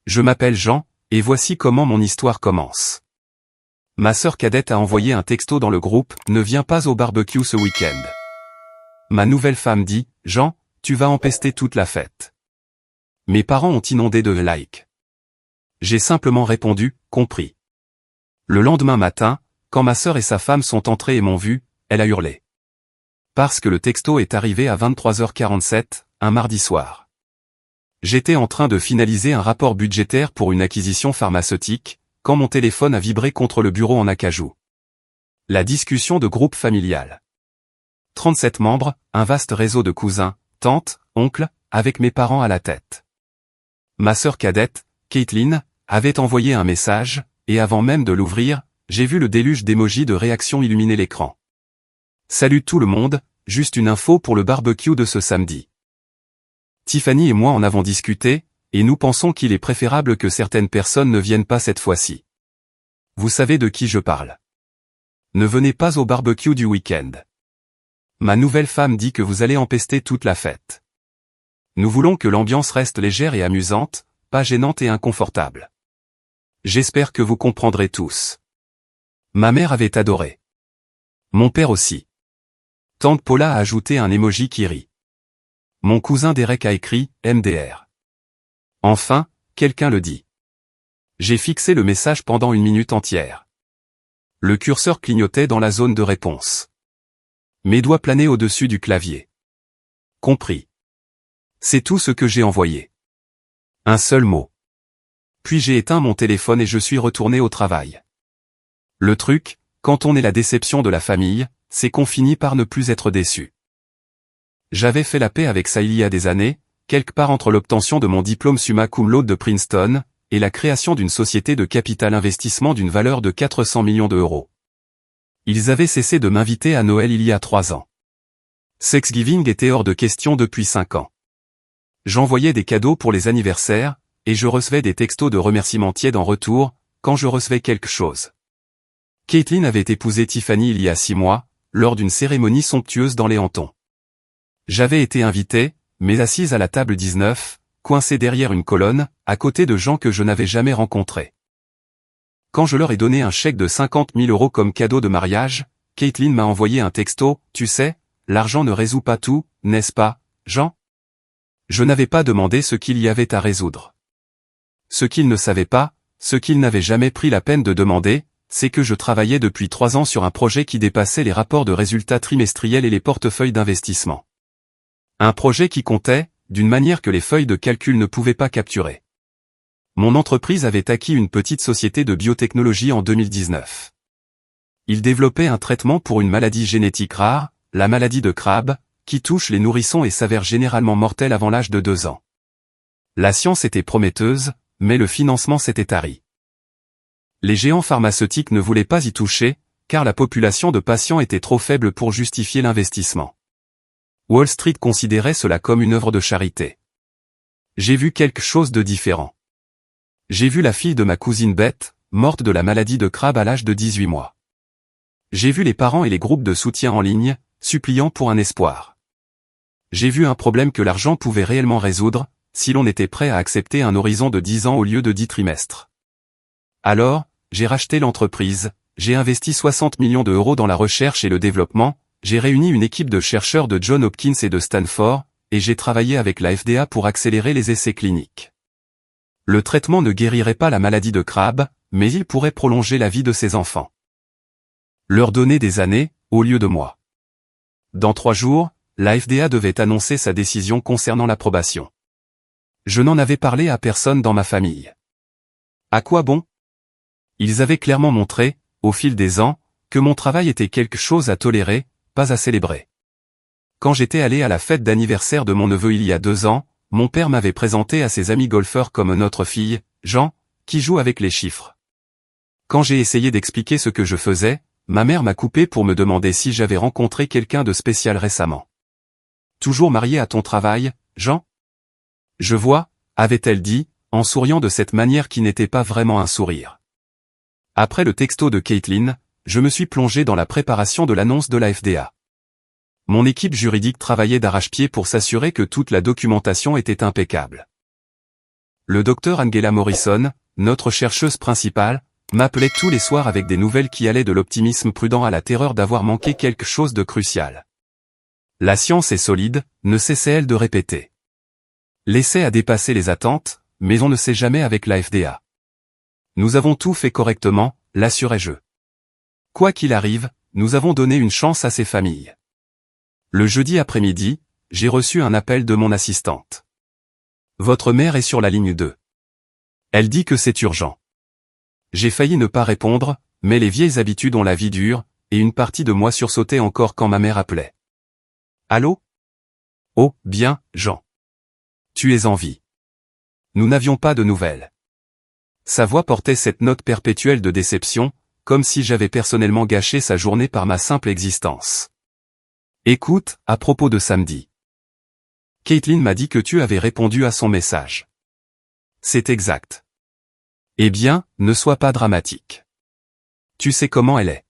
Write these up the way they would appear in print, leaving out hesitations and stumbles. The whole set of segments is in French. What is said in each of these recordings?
Je m'appelle Jean, et voici comment mon histoire commence. Ma sœur cadette a envoyé un texto dans le groupe « Ne viens pas au barbecue ce week-end ». Ma nouvelle femme dit « Jean, tu vas empester toute la fête ». Mes parents ont inondé de likes. J'ai simplement répondu « Compris ». Le lendemain matin, quand ma sœur et sa femme sont entrées et m'ont vu, elle a hurlé. Parce que le texto est arrivé à 23h47, un mardi soir. J'étais en train de finaliser un rapport budgétaire pour une acquisition pharmaceutique, quand mon téléphone a vibré contre le bureau en acajou. La discussion de groupe familial. 37 membres, un vaste réseau de cousins, tantes, oncles, avec mes parents à la tête. Ma sœur cadette, Caitlin, avait envoyé un message, et avant même de l'ouvrir, j'ai vu le déluge d'émojis de réaction illuminer l'écran. Salut tout le monde, juste une info pour le barbecue de ce samedi. Tiffany et moi en avons discuté, et nous pensons qu'il est préférable que certaines personnes ne viennent pas cette fois-ci. Vous savez de qui je parle. Ne venez pas au barbecue du week-end. Ma nouvelle femme dit que vous allez empester toute la fête. Nous voulons que l'ambiance reste légère et amusante, pas gênante et inconfortable. J'espère que vous comprendrez tous. Ma mère avait adoré. Mon père aussi. Tante Paula a ajouté un emoji qui rit. Mon cousin Derek a écrit « MDR ». Enfin, quelqu'un le dit. J'ai fixé le message pendant une minute entière. Le curseur clignotait dans la zone de réponse. Mes doigts planaient au-dessus du clavier. Compris. C'est tout ce que j'ai envoyé. Un seul mot. Puis j'ai éteint mon téléphone et je suis retourné au travail. Le truc, quand on est la déception de la famille, c'est qu'on finit par ne plus être déçu. J'avais fait la paix avec ça il y a des années, quelque part entre l'obtention de mon diplôme summa cum laude de Princeton, et la création d'une société de capital investissement d'une valeur de 400 millions d'euros. Ils avaient cessé de m'inviter à Noël il y a 3 ans. Thanksgiving était hors de question depuis 5 ans. J'envoyais des cadeaux pour les anniversaires, et je recevais des textos de remerciements tièdes en retour, quand je recevais quelque chose. Caitlin avait épousé Tiffany il y a 6 mois, lors d'une cérémonie somptueuse dans les Hamptons. J'avais été invité, mais assise à la table 19, coincée derrière une colonne, à côté de gens que je n'avais jamais rencontrés. Quand je leur ai donné un chèque de 50 000 € comme cadeau de mariage, Caitlin m'a envoyé un texto, « Tu sais, l'argent ne résout pas tout, n'est-ce pas, Jean ?» Je n'avais pas demandé ce qu'il y avait à résoudre. Ce qu'il ne savait pas, ce qu'il n'avait jamais pris la peine de demander, c'est que je travaillais depuis 3 ans sur un projet qui dépassait les rapports de résultats trimestriels et les portefeuilles d'investissement. Un projet qui comptait, d'une manière que les feuilles de calcul ne pouvaient pas capturer. Mon entreprise avait acquis une petite société de biotechnologie en 2019. Il développait un traitement pour une maladie génétique rare, la maladie de Crabbe, qui touche les nourrissons et s'avère généralement mortelle avant l'âge de 2 ans. La science était prometteuse, mais le financement s'était tari. Les géants pharmaceutiques ne voulaient pas y toucher, car la population de patients était trop faible pour justifier l'investissement. Wall Street considérait cela comme une œuvre de charité. J'ai vu quelque chose de différent. J'ai vu la fille de ma cousine Beth, morte de la maladie de Crabbe à l'âge de 18 mois. J'ai vu les parents et les groupes de soutien en ligne, suppliant pour un espoir. J'ai vu un problème que l'argent pouvait réellement résoudre, si l'on était prêt à accepter un horizon de 10 ans au lieu de 10 trimestres. Alors, j'ai racheté l'entreprise, j'ai investi 60 millions d'euros dans la recherche et le développement, j'ai réuni une équipe de chercheurs de Johns Hopkins et de Stanford, et j'ai travaillé avec la FDA pour accélérer les essais cliniques. Le traitement ne guérirait pas la maladie de Crabbe, mais il pourrait prolonger la vie de ses enfants. Leur donner des années, au lieu de mois. Dans 3 jours, la FDA devait annoncer sa décision concernant l'approbation. Je n'en avais parlé à personne dans ma famille. À quoi bon? Ils avaient clairement montré, au fil des ans, que mon travail était quelque chose à tolérer, pas à célébrer. Quand j'étais allé à la fête d'anniversaire de mon neveu il y a 2 ans, mon père m'avait présenté à ses amis golfeurs comme notre fille, Jean, qui joue avec les chiffres. Quand j'ai essayé d'expliquer ce que je faisais, ma mère m'a coupé pour me demander si j'avais rencontré quelqu'un de spécial récemment. Toujours marié à ton travail, Jean? Je vois, avait-elle dit, en souriant de cette manière qui n'était pas vraiment un sourire. Après le texto de Caitlin, je me suis plongé dans la préparation de l'annonce de la FDA. Mon équipe juridique travaillait d'arrache-pied pour s'assurer que toute la documentation était impeccable. le docteur Angela Morrison, notre chercheuse principale, m'appelait tous les soirs avec des nouvelles qui allaient de l'optimisme prudent à la terreur d'avoir manqué quelque chose de crucial. La science est solide, ne cessait-elle de répéter. L'essai a dépassé les attentes, mais on ne sait jamais avec la FDA. Nous avons tout fait correctement, l'assurais-je. Quoi qu'il arrive, nous avons donné une chance à ces familles. Le jeudi après-midi, j'ai reçu un appel de mon assistante. Votre mère est sur la ligne 2. Elle dit que c'est urgent. J'ai failli ne pas répondre, mais les vieilles habitudes ont la vie dure, et une partie de moi sursautait encore quand ma mère appelait. Allô? Oh, bien, Jean. Tu es en vie. Nous n'avions pas de nouvelles. Sa voix portait cette note perpétuelle de déception, comme si j'avais personnellement gâché sa journée par ma simple existence. Écoute, à propos de samedi. Caitlin m'a dit que tu avais répondu à son message. C'est exact. Eh bien, ne sois pas dramatique. Tu sais comment elle est.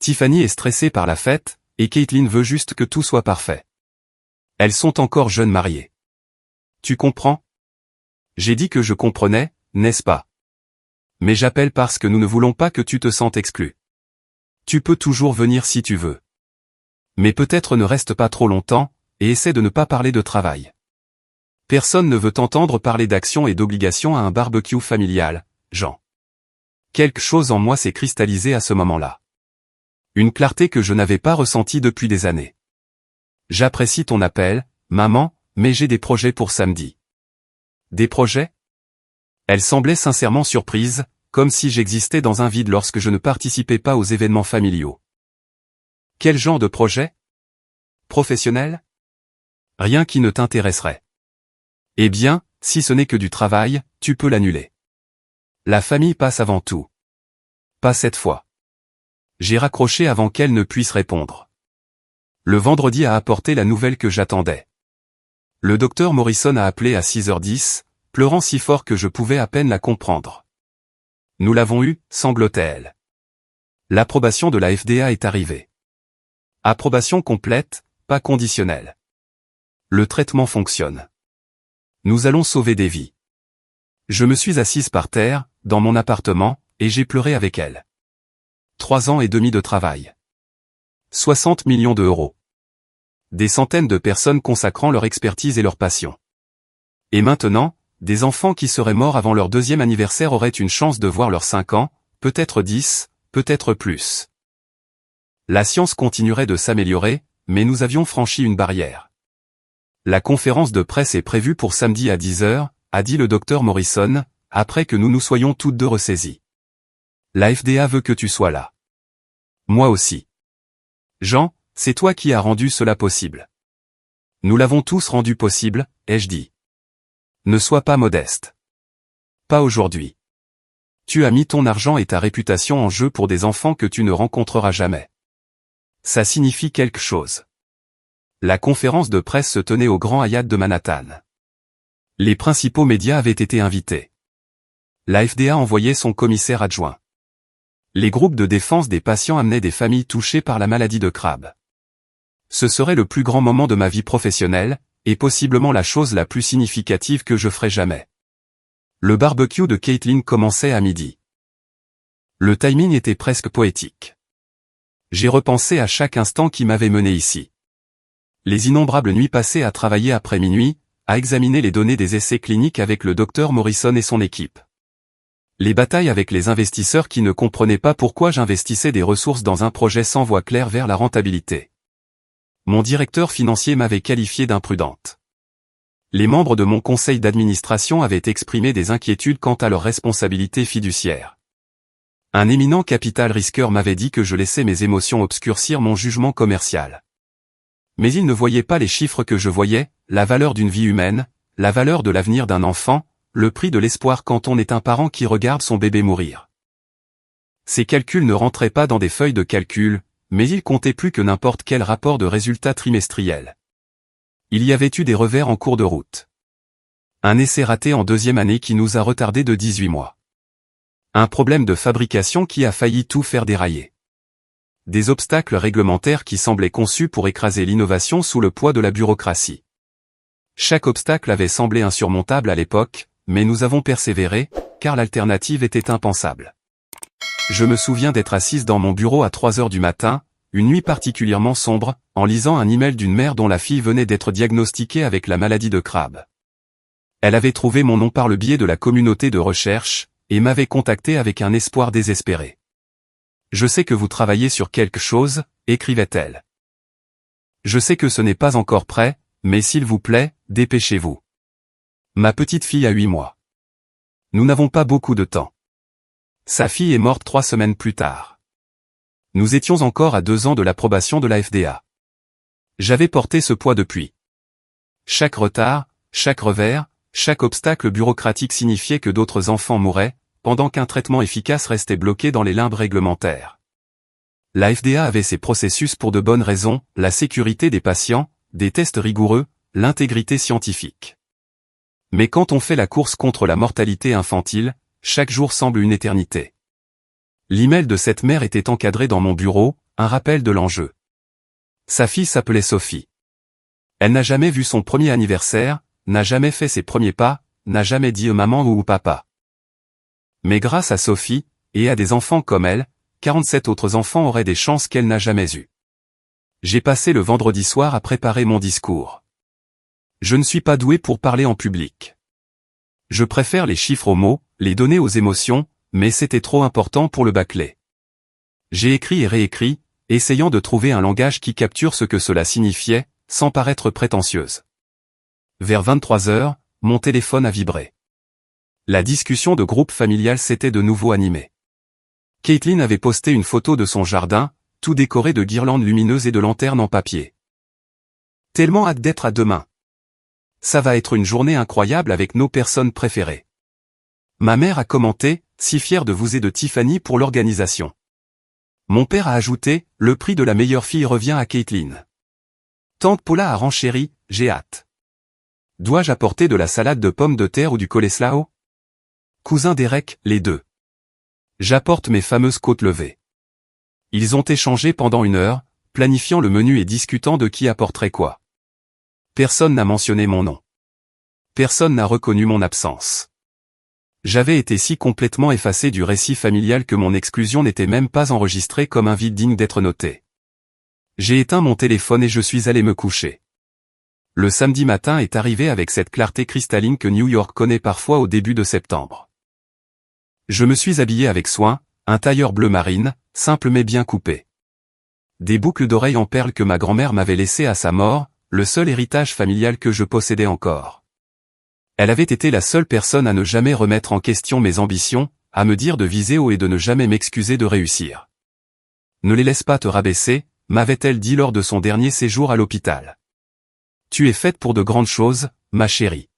Tiffany est stressée par la fête, et Caitlin veut juste que tout soit parfait. Elles sont encore jeunes mariées. Tu comprends? J'ai dit que je comprenais, n'est-ce pas? Mais j'appelle parce que nous ne voulons pas que tu te sentes exclu. Tu peux toujours venir si tu veux. Mais peut-être ne reste pas trop longtemps, et essaie de ne pas parler de travail. Personne ne veut t'entendre parler d'actions et d'obligations à un barbecue familial, Jean. Quelque chose en moi s'est cristallisé à ce moment-là. Une clarté que je n'avais pas ressentie depuis des années. J'apprécie ton appel, maman, mais j'ai des projets pour samedi. Des projets? Elle semblait sincèrement surprise, comme si j'existais dans un vide lorsque je ne participais pas aux événements familiaux. Quel genre de projet? Professionnel? Rien qui ne t'intéresserait. Eh bien, si ce n'est que du travail, tu peux l'annuler. La famille passe avant tout. Pas cette fois. J'ai raccroché avant qu'elle ne puisse répondre. Le vendredi a apporté la nouvelle que j'attendais. Le docteur Morrison a appelé à 6h10, pleurant si fort que je pouvais à peine la comprendre. Nous l'avons eu, sanglotait-elle. L'approbation de la FDA est arrivée. Approbation complète, pas conditionnelle. Le traitement fonctionne. Nous allons sauver des vies. Je me suis assise par terre, dans mon appartement, et j'ai pleuré avec elle. 3 ans et demi de travail. 60 millions d'euros. Des centaines de personnes consacrant leur expertise et leur passion. Et maintenant, des enfants qui seraient morts avant leur 2e anniversaire auraient une chance de voir leurs 5 ans, peut-être 10, peut-être plus. La science continuerait de s'améliorer, mais nous avions franchi une barrière. La conférence de presse est prévue pour samedi à 10h, a dit le docteur Morrison, après que nous nous soyons toutes deux ressaisis. La FDA veut que tu sois là. Moi aussi. Jean, c'est toi qui as rendu cela possible. Nous l'avons tous rendu possible, ai-je dit. Ne sois pas modeste. Pas aujourd'hui. Tu as mis ton argent et ta réputation en jeu pour des enfants que tu ne rencontreras jamais. Ça signifie quelque chose. La conférence de presse se tenait au Grand Hyatt de Manhattan. Les principaux médias avaient été invités. La FDA envoyait son commissaire adjoint. Les groupes de défense des patients amenaient des familles touchées par la maladie de Crabbe. Ce serait le plus grand moment de ma vie professionnelle, et possiblement la chose la plus significative que je ferai jamais. Le barbecue de Caitlin commençait à midi. Le timing était presque poétique. J'ai repensé à chaque instant qui m'avait mené ici. Les innombrables nuits passées à travailler après minuit, à examiner les données des essais cliniques avec le docteur Morrison et son équipe. Les batailles avec les investisseurs qui ne comprenaient pas pourquoi j'investissais des ressources dans un projet sans voie claire vers la rentabilité. Mon directeur financier m'avait qualifié d'imprudente. Les membres de mon conseil d'administration avaient exprimé des inquiétudes quant à leurs responsabilités fiduciaires. Un éminent capital risqueur m'avait dit que je laissais mes émotions obscurcir mon jugement commercial. Mais il ne voyait pas les chiffres que je voyais, la valeur d'une vie humaine, la valeur de l'avenir d'un enfant, le prix de l'espoir quand on est un parent qui regarde son bébé mourir. Ces calculs ne rentraient pas dans des feuilles de calcul, mais ils comptaient plus que n'importe quel rapport de résultats trimestriels. Il y avait eu des revers en cours de route. Un essai raté en 2e année qui nous a retardé de 18 mois. Un problème de fabrication qui a failli tout faire dérailler. Des obstacles réglementaires qui semblaient conçus pour écraser l'innovation sous le poids de la bureaucratie. Chaque obstacle avait semblé insurmontable à l'époque, mais nous avons persévéré, car l'alternative était impensable. Je me souviens d'être assise dans mon bureau à 3 heures du matin, une nuit particulièrement sombre, en lisant un email d'une mère dont la fille venait d'être diagnostiquée avec la maladie de Crabbe. Elle avait trouvé mon nom par le biais de la communauté de recherche, et m'avait contacté avec un espoir désespéré. « Je sais que vous travaillez sur quelque chose », écrivait-elle. « Je sais que ce n'est pas encore prêt, mais s'il vous plaît, dépêchez-vous. Ma petite fille a 8 mois. Nous n'avons pas beaucoup de temps. Sa fille est morte 3 semaines plus tard. Nous étions encore à 2 ans de l'approbation de la FDA. J'avais porté ce poids depuis. Chaque retard, chaque revers, chaque obstacle bureaucratique signifiait que d'autres enfants mouraient, pendant qu'un traitement efficace restait bloqué dans les limbes réglementaires. La FDA avait ses processus pour de bonnes raisons, la sécurité des patients, des tests rigoureux, l'intégrité scientifique. Mais quand on fait la course contre la mortalité infantile, chaque jour semble une éternité. L'email de cette mère était encadré dans mon bureau, un rappel de l'enjeu. Sa fille s'appelait Sophie. Elle n'a jamais vu son premier anniversaire, n'a jamais fait ses premiers pas, n'a jamais dit maman ou papa. Mais grâce à Sophie, et à des enfants comme elle, 47 autres enfants auraient des chances qu'elle n'a jamais eues. J'ai passé le vendredi soir à préparer mon discours. Je ne suis pas doué pour parler en public. Je préfère les chiffres aux mots, les données aux émotions, mais c'était trop important pour le bâcler. J'ai écrit et réécrit, essayant de trouver un langage qui capture ce que cela signifiait, sans paraître prétentieuse. Vers 23 heures, mon téléphone a vibré. La discussion de groupe familial s'était de nouveau animée. Caitlin avait posté une photo de son jardin, tout décoré de guirlandes lumineuses et de lanternes en papier. Tellement hâte d'être à demain. Ça va être une journée incroyable avec nos personnes préférées. Ma mère a commenté, si fière de vous et de Tiffany pour l'organisation. Mon père a ajouté, le prix de la meilleure fille revient à Caitlin. Tante Paula a renchéri, j'ai hâte. Dois-je apporter de la salade de pommes de terre ou du coleslaw? Cousin Derek, les deux. J'apporte mes fameuses côtes levées. Ils ont échangé pendant 1 heure, planifiant le menu et discutant de qui apporterait quoi. Personne n'a mentionné mon nom. Personne n'a reconnu mon absence. J'avais été si complètement effacé du récit familial que mon exclusion n'était même pas enregistrée comme un vide digne d'être noté. J'ai éteint mon téléphone et je suis allé me coucher. Le samedi matin est arrivé avec cette clarté cristalline que New York connaît parfois au début de septembre. Je me suis habillé avec soin, un tailleur bleu marine, simple mais bien coupé. Des boucles d'oreilles en perles que ma grand-mère m'avait laissées à sa mort, le seul héritage familial que je possédais encore. Elle avait été la seule personne à ne jamais remettre en question mes ambitions, à me dire de viser haut et de ne jamais m'excuser de réussir. Ne les laisse pas te rabaisser, m'avait-elle dit lors de son dernier séjour à l'hôpital. Tu es faite pour de grandes choses, ma chérie.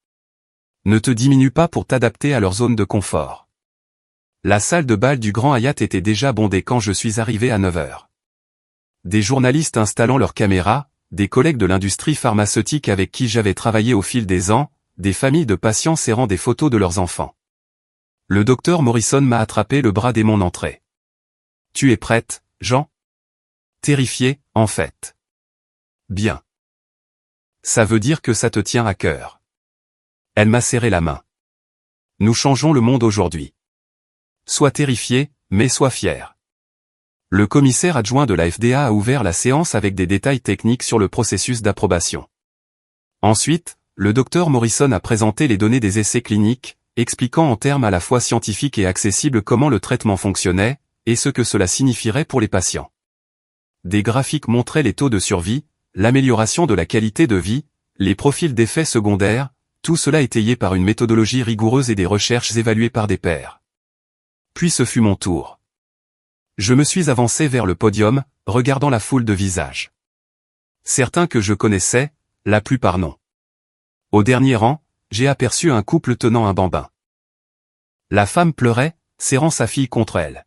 Ne te diminue pas pour t'adapter à leur zone de confort. La salle de bal du Grand Hyatt était déjà bondée quand je suis arrivé à 9 heures. Des journalistes installant leurs caméras, des collègues de l'industrie pharmaceutique avec qui j'avais travaillé au fil des ans, des familles de patients serrant des photos de leurs enfants. Le docteur Morrison m'a attrapé le bras dès mon entrée. « Tu es prête, Jean ?» Terrifié, en fait. « Bien. Ça veut dire que ça te tient à cœur. » Elle m'a serré la main. « Nous changeons le monde aujourd'hui. Sois terrifié, mais sois fier. » Le commissaire adjoint de la FDA a ouvert la séance avec des détails techniques sur le processus d'approbation. Ensuite, le docteur Morrison a présenté les données des essais cliniques, expliquant en termes à la fois scientifiques et accessibles comment le traitement fonctionnait, et ce que cela signifierait pour les patients. Des graphiques montraient les taux de survie, l'amélioration de la qualité de vie, les profils d'effets secondaires, tout cela étayé par une méthodologie rigoureuse et des recherches évaluées par des pairs. Puis ce fut mon tour. Je me suis avancé vers le podium, regardant la foule de visages. Certains que je connaissais, la plupart non. Au dernier rang, j'ai aperçu un couple tenant un bambin. La femme pleurait, serrant sa fille contre elle.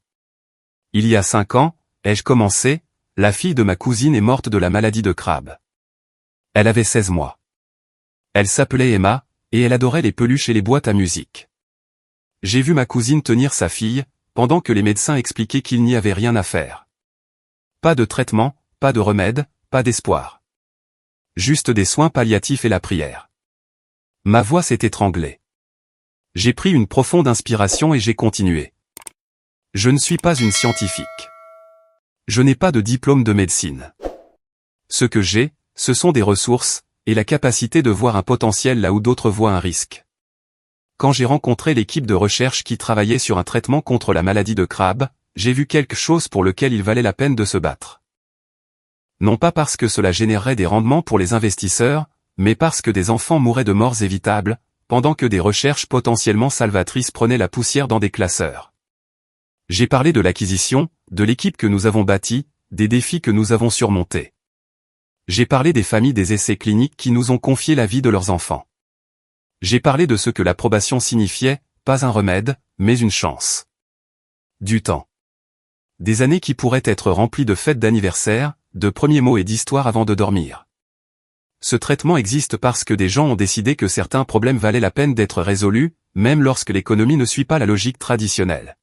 Il y a 5 ans, ai-je commencé, la fille de ma cousine est morte de la maladie de Crabbe. Elle avait 16 mois. Elle s'appelait Emma, et elle adorait les peluches et les boîtes à musique. J'ai vu ma cousine tenir sa fille, pendant que les médecins expliquaient qu'il n'y avait rien à faire. Pas de traitement, pas de remède, pas d'espoir. Juste des soins palliatifs et la prière. Ma voix s'est étranglée. J'ai pris une profonde inspiration et j'ai continué. Je ne suis pas une scientifique. Je n'ai pas de diplôme de médecine. Ce que j'ai, ce sont des ressources, et la capacité de voir un potentiel là où d'autres voient un risque. Quand j'ai rencontré l'équipe de recherche qui travaillait sur un traitement contre la maladie de Crabbe, j'ai vu quelque chose pour lequel il valait la peine de se battre. Non pas parce que cela générerait des rendements pour les investisseurs, mais parce que des enfants mouraient de morts évitables, pendant que des recherches potentiellement salvatrices prenaient la poussière dans des classeurs. J'ai parlé de l'acquisition, de l'équipe que nous avons bâtie, des défis que nous avons surmontés. J'ai parlé des familles des essais cliniques qui nous ont confié la vie de leurs enfants. J'ai parlé de ce que l'approbation signifiait, pas un remède, mais une chance. Du temps. Des années qui pourraient être remplies de fêtes d'anniversaire, de premiers mots et d'histoires avant de dormir. Ce traitement existe parce que des gens ont décidé que certains problèmes valaient la peine d'être résolus, même lorsque l'économie ne suit pas la logique traditionnelle.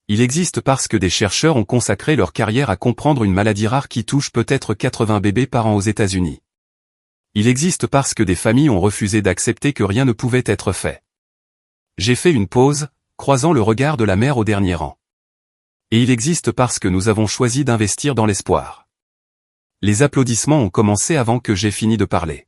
Il existe parce que des chercheurs ont consacré leur carrière à comprendre une maladie rare qui touche peut-être 80 bébés par an aux États-Unis. Il existe parce que des familles ont refusé d'accepter que rien ne pouvait être fait. J'ai fait une pause, croisant le regard de la mère au dernier rang. Et il existe parce que nous avons choisi d'investir dans l'espoir. Les applaudissements ont commencé avant que j'aie fini de parler.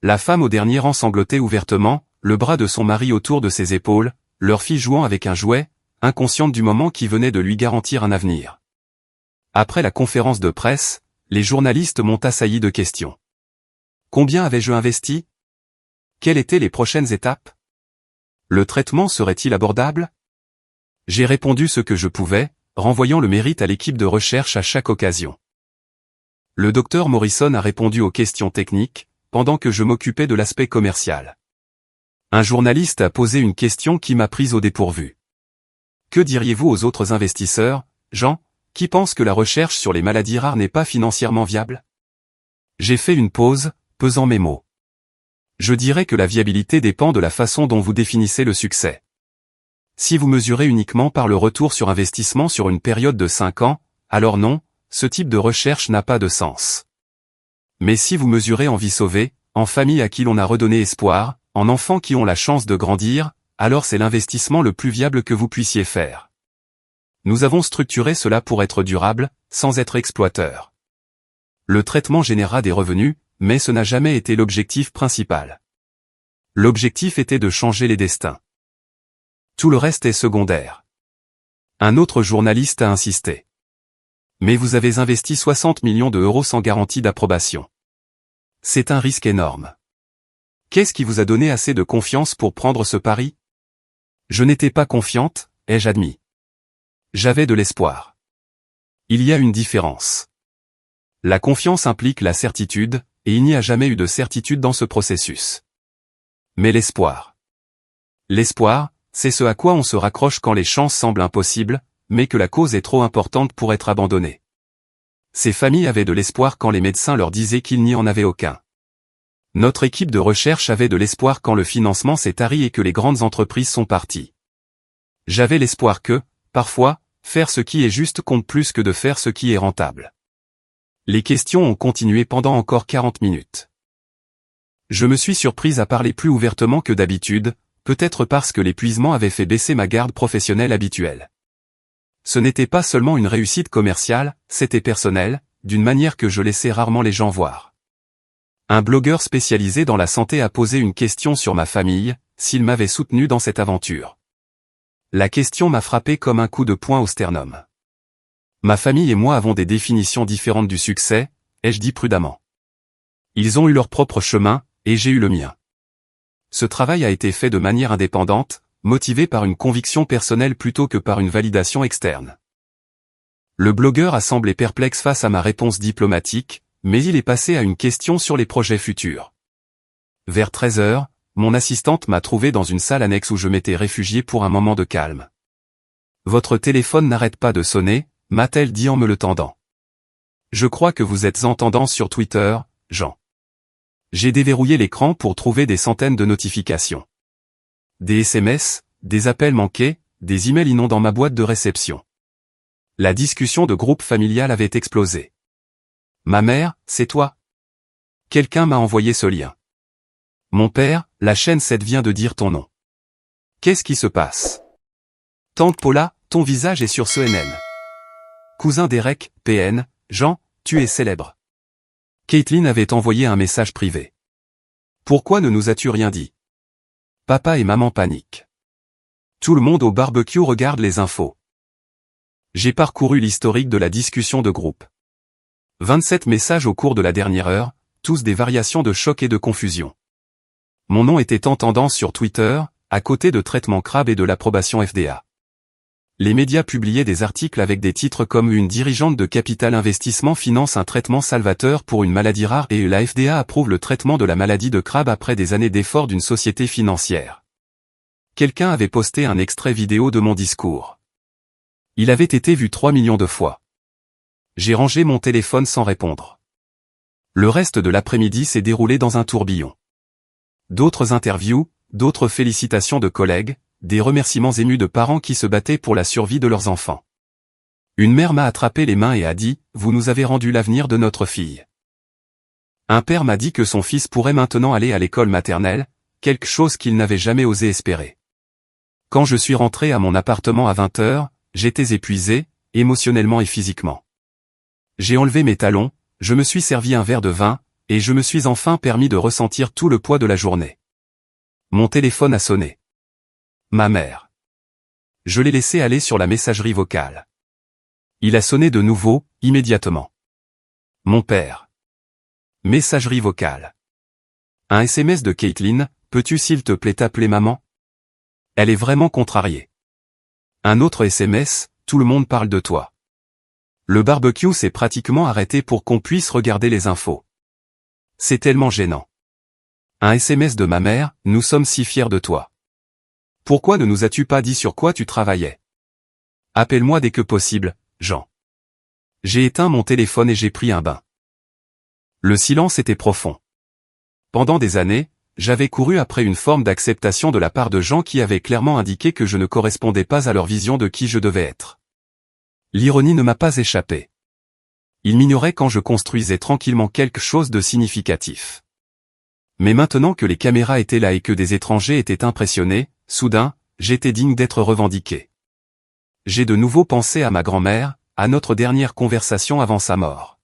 La femme au dernier rang sanglotait ouvertement, le bras de son mari autour de ses épaules, leur fille jouant avec un jouet, inconsciente du moment qui venait de lui garantir un avenir. Après la conférence de presse, les journalistes m'ont assailli de questions. Combien avais-je investi? Quelles étaient les prochaines étapes? Le traitement serait-il abordable? J'ai répondu ce que je pouvais, renvoyant le mérite à l'équipe de recherche à chaque occasion. Le docteur Morrison a répondu aux questions techniques, pendant que je m'occupais de l'aspect commercial. Un journaliste a posé une question qui m'a prise au dépourvu. Que diriez-vous aux autres investisseurs, Jean, qui pensent que la recherche sur les maladies rares n'est pas financièrement viable? J'ai fait une pause, pesant mes mots. Je dirais que la viabilité dépend de la façon dont vous définissez le succès. Si vous mesurez uniquement par le retour sur investissement sur une période de 5 ans, alors non, ce type de recherche n'a pas de sens. Mais si vous mesurez en vie sauvée, en famille à qui l'on a redonné espoir, en enfants qui ont la chance de grandir, alors c'est l'investissement le plus viable que vous puissiez faire. Nous avons structuré cela pour être durable, sans être exploiteur. Le traitement générera des revenus, mais ce n'a jamais été l'objectif principal. L'objectif était de changer les destins. Tout le reste est secondaire. Un autre journaliste a insisté. Mais vous avez investi 60 millions d'euros sans garantie d'approbation. C'est un risque énorme. Qu'est-ce qui vous a donné assez de confiance pour prendre ce pari? Je n'étais pas confiante, ai-je admis. J'avais de l'espoir. Il y a une différence. La confiance implique la certitude, et il n'y a jamais eu de certitude dans ce processus. Mais l'espoir. L'espoir, c'est ce à quoi on se raccroche quand les chances semblent impossibles, mais que la cause est trop importante pour être abandonnée. Ces familles avaient de l'espoir quand les médecins leur disaient qu'il n'y en avait aucun. Notre équipe de recherche avait de l'espoir quand le financement s'est tari et que les grandes entreprises sont parties. J'avais l'espoir que, parfois, faire ce qui est juste compte plus que de faire ce qui est rentable. Les questions ont continué pendant encore 40 minutes. Je me suis surprise à parler plus ouvertement que d'habitude, peut-être parce que l'épuisement avait fait baisser ma garde professionnelle habituelle. Ce n'était pas seulement une réussite commerciale, c'était personnel, d'une manière que je laissais rarement les gens voir. Un blogueur spécialisé dans la santé a posé une question sur ma famille, s'il m'avait soutenu dans cette aventure. La question m'a frappé comme un coup de poing au sternum. Ma famille et moi avons des définitions différentes du succès, ai-je dit prudemment. Ils ont eu leur propre chemin, et j'ai eu le mien. Ce travail a été fait de manière indépendante, motivé par une conviction personnelle plutôt que par une validation externe. Le blogueur a semblé perplexe face à ma réponse diplomatique, mais il est passé à une question sur les projets futurs. Vers 13 heures, mon assistante m'a trouvé dans une salle annexe où je m'étais réfugié pour un moment de calme. « Votre téléphone n'arrête pas de sonner », m'a-t-elle dit en me le tendant. « Je crois que vous êtes en tendance sur Twitter, Jean. » J'ai déverrouillé l'écran pour trouver des centaines de notifications. Des SMS, des appels manqués, des emails inondant ma boîte de réception. La discussion de groupe familial avait explosé. Ma mère, c'est toi? Quelqu'un m'a envoyé ce lien. Mon père, la chaîne 7 vient de dire ton nom. Qu'est-ce qui se passe? Tante Paula, ton visage est sur ce NN. Cousin Derek, PN, Jean, tu es célèbre. Caitlin avait envoyé un message privé. Pourquoi ne nous as-tu rien dit? Papa et maman paniquent. Tout le monde au barbecue regarde les infos. J'ai parcouru l'historique de la discussion de groupe. 27 messages au cours de la dernière heure, tous des variations de choc et de confusion. Mon nom était en tendance sur Twitter, à côté de traitement crabe et de l'approbation FDA. Les médias publiaient des articles avec des titres comme « Une dirigeante de Capital Investissement finance un traitement salvateur pour une maladie rare » et « La FDA approuve le traitement de la maladie de Crabe après des années d'efforts d'une société financière ». Quelqu'un avait posté un extrait vidéo de mon discours. Il avait été vu 3 millions de fois. J'ai rangé mon téléphone sans répondre. Le reste de l'après-midi s'est déroulé dans un tourbillon. D'autres interviews, d'autres félicitations de collègues, des remerciements émus de parents qui se battaient pour la survie de leurs enfants. Une mère m'a attrapé les mains et a dit « Vous nous avez rendu l'avenir de notre fille ». Un père m'a dit que son fils pourrait maintenant aller à l'école maternelle, quelque chose qu'il n'avait jamais osé espérer. Quand je suis rentré à mon appartement à 20h, j'étais épuisé, émotionnellement et physiquement. J'ai enlevé mes talons, je me suis servi un verre de vin, et je me suis enfin permis de ressentir tout le poids de la journée. Mon téléphone a sonné. Ma mère. Je l'ai laissé aller sur la messagerie vocale. Il a sonné de nouveau, immédiatement. Mon père. Messagerie vocale. Un SMS de Caitlin, peux-tu s'il te plaît t'appeler maman? Elle est vraiment contrariée. Un autre SMS, tout le monde parle de toi. Le barbecue s'est pratiquement arrêté pour qu'on puisse regarder les infos. C'est tellement gênant. Un SMS de ma mère, nous sommes si fiers de toi. Pourquoi ne nous as-tu pas dit sur quoi tu travaillais? Appelle-moi dès que possible, Jean. J'ai éteint mon téléphone et j'ai pris un bain. Le silence était profond. Pendant des années, j'avais couru après une forme d'acceptation de la part de gens qui avaient clairement indiqué que je ne correspondais pas à leur vision de qui je devais être. L'ironie ne m'a pas échappé. Ils m'ignoraient quand je construisais tranquillement quelque chose de significatif. Mais maintenant que les caméras étaient là et que des étrangers étaient impressionnés, soudain, j'étais digne d'être revendiqué. J'ai de nouveau pensé à ma grand-mère, à notre dernière conversation avant sa mort.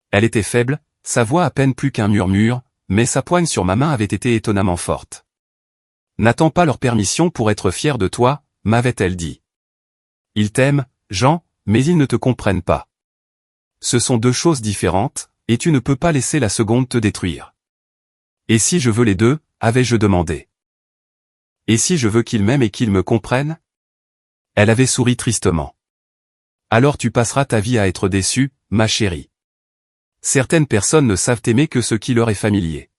Elle était faible, sa voix à peine plus qu'un murmure, mais sa poigne sur ma main avait été étonnamment forte. « N'attends pas leur permission pour être fier de toi », m'avait-elle dit. « Ils t'aiment, Jean, mais ils ne te comprennent pas. Ce sont deux choses différentes, et tu ne peux pas laisser la seconde te détruire. » Et si je veux les deux, avais-je demandé. Et si je veux qu'ils m'aiment et qu'ils me comprennent? Elle avait souri tristement. Alors tu passeras ta vie à être déçue, ma chérie. Certaines personnes ne savent aimer que ce qui leur est familier.